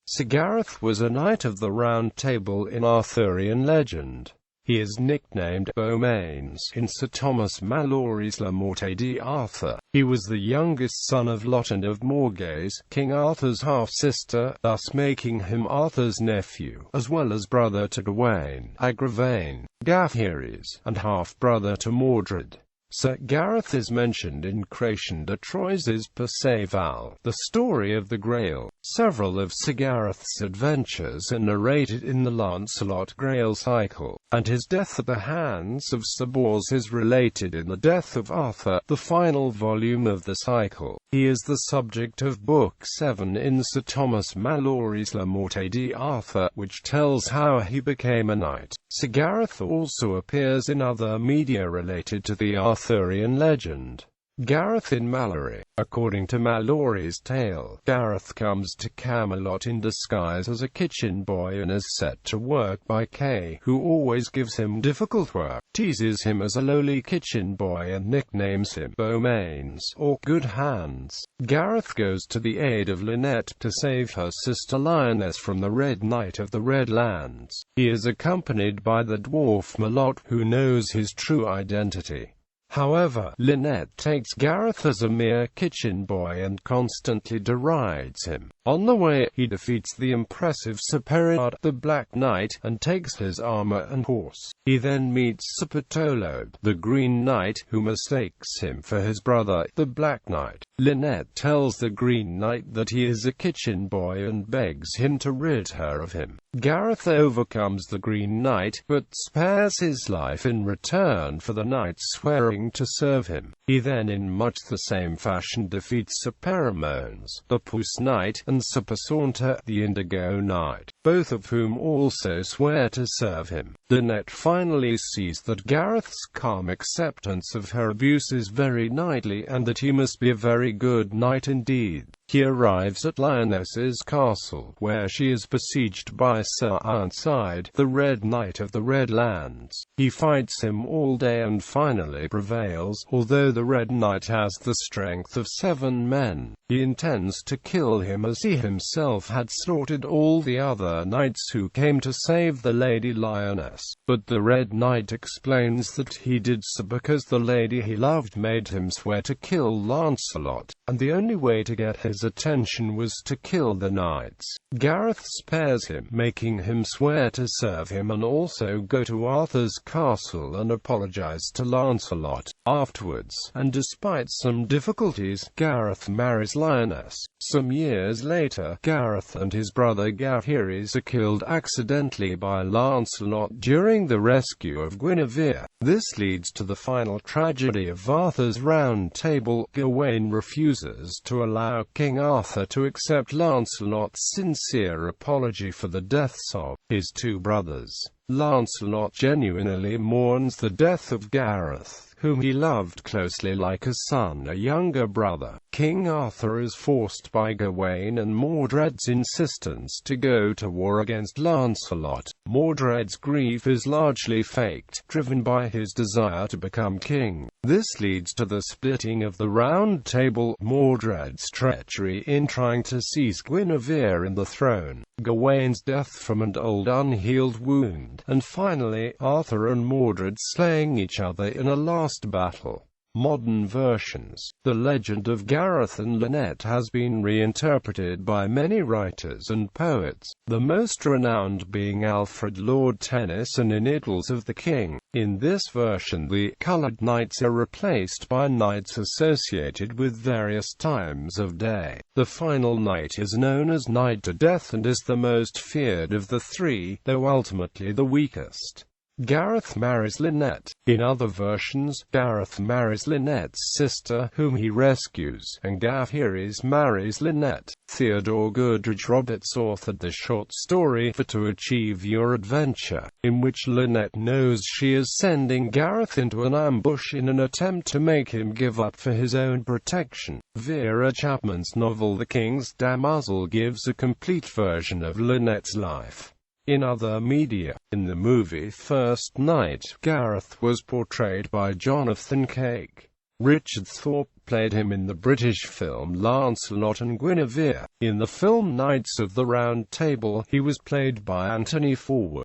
Sir Gareth was a knight of the Round Table in Arthurian legend. He is nicknamed Beaumains in Sir Thomas Malory's La Morte d'Arthur. He was the youngest son of Lot and of Morgause, King Arthur's half-sister, thus making him Arthur's nephew, as well as brother to Gawain, Agravain, Gaheris, and half-brother to Mordred. Sir Gareth is mentioned in Chrétien de Troyes' Perceval, the story of the Grail. Several of Sir Gareth's adventures are narrated in the Lancelot Grail cycle, and his death at the hands of Sir Bors is related in The Death of Arthur, the final volume of the cycle. He is the subject of Book 7 in Sir Thomas Malory's La Morte d'Arthur, which tells how he became a knight. Sir Gareth also appears in other media related to the Arthurian legend. Gareth in Malory. According to Malory's tale, Gareth comes to Camelot in disguise as a kitchen boy and is set to work by Kay, who always gives him difficult work, teases him as a lowly kitchen boy and nicknames him Beaumains, or Good Hands. Gareth goes to the aid of Lynette to save her sister Lioness from the Red Knight of the Red Lands. He is accompanied by the dwarf Malote, who knows his true identity. However, Lynette takes Gareth as a mere kitchen boy and constantly derides him. On the way, he defeats the impressive Sir Perceval, the Black Knight, and takes his armor and horse. He then meets Sir Perceval, the Green Knight, who mistakes him for his brother, the Black Knight. Lynette tells the Green Knight that he is a kitchen boy and begs him to rid her of him. Gareth overcomes the Green Knight, but spares his life in return for the knight swearing to serve him. He then in much the same fashion defeats Sir Beaumains, the Puce Knight, and Sir Perceval, the Indigo Knight, both of whom also swear to serve him. Lynette finally sees that Gareth's calm acceptance of her abuse is very knightly and that he must be a very good knight indeed. He arrives at Lioness's castle, where she is besieged by Sir Ironside, the Red Knight of the Red Lands. He fights him all day and finally prevails, although the Red Knight has the strength of 7 men. He intends to kill him as he himself had slaughtered all the other knights who came to save the Lady Lioness. But the Red Knight explains that he did so because the lady he loved made him swear to kill Lancelot, and the only way to get his attention was to kill the knights. Gareth spares him, making him swear to serve him and also go to Arthur's castle and apologize to Lancelot. Afterwards, and despite some difficulties, Gareth marries Lioness. Some years later, Gareth and his brother Gaheris are killed accidentally by Lancelot during the rescue of Guinevere. This leads to the final tragedy of Arthur's Round Table. Gawain refuses to allow King Arthur to accept Lancelot's sincere apology for the deaths of his 2 brothers. Lancelot genuinely mourns the death of Gareth, whom he loved closely like a son, a younger brother. King Arthur is forced by Gawain and Mordred's insistence to go to war against Lancelot. Mordred's grief is largely faked, driven by his desire to become king. This leads to the splitting of the Round Table, Mordred's treachery in trying to seize Guinevere and the throne, Gawain's death from an old unhealed wound, and finally, Arthur and Mordred slaying each other in a last battle. Modern versions. The legend of Gareth and Lynette has been reinterpreted by many writers and poets, the most renowned being Alfred Lord Tennyson in Idylls of the King. In this version, the coloured knights are replaced by knights associated with various times of day. The final knight is known as Knight to Death and is the most feared of the 3, though ultimately the weakest. Gareth marries Lynette. In other versions, Gareth marries Lynette's sister, whom he rescues, and Gaheris marries Lynette. Theodore Goodrich Roberts authored the short story For to Achieve Your Adventure, in which Lynette knows she is sending Gareth into an ambush in an attempt to make him give up for his own protection. Vera Chapman's novel The King's Damozel gives a complete version of Lynette's life. In other media, in the movie First Knight, Gareth was portrayed by Jonathan Cake. Richard Thorpe played him in the British film Lancelot and Guinevere. In the film Knights of the Round Table, he was played by Anthony Forward.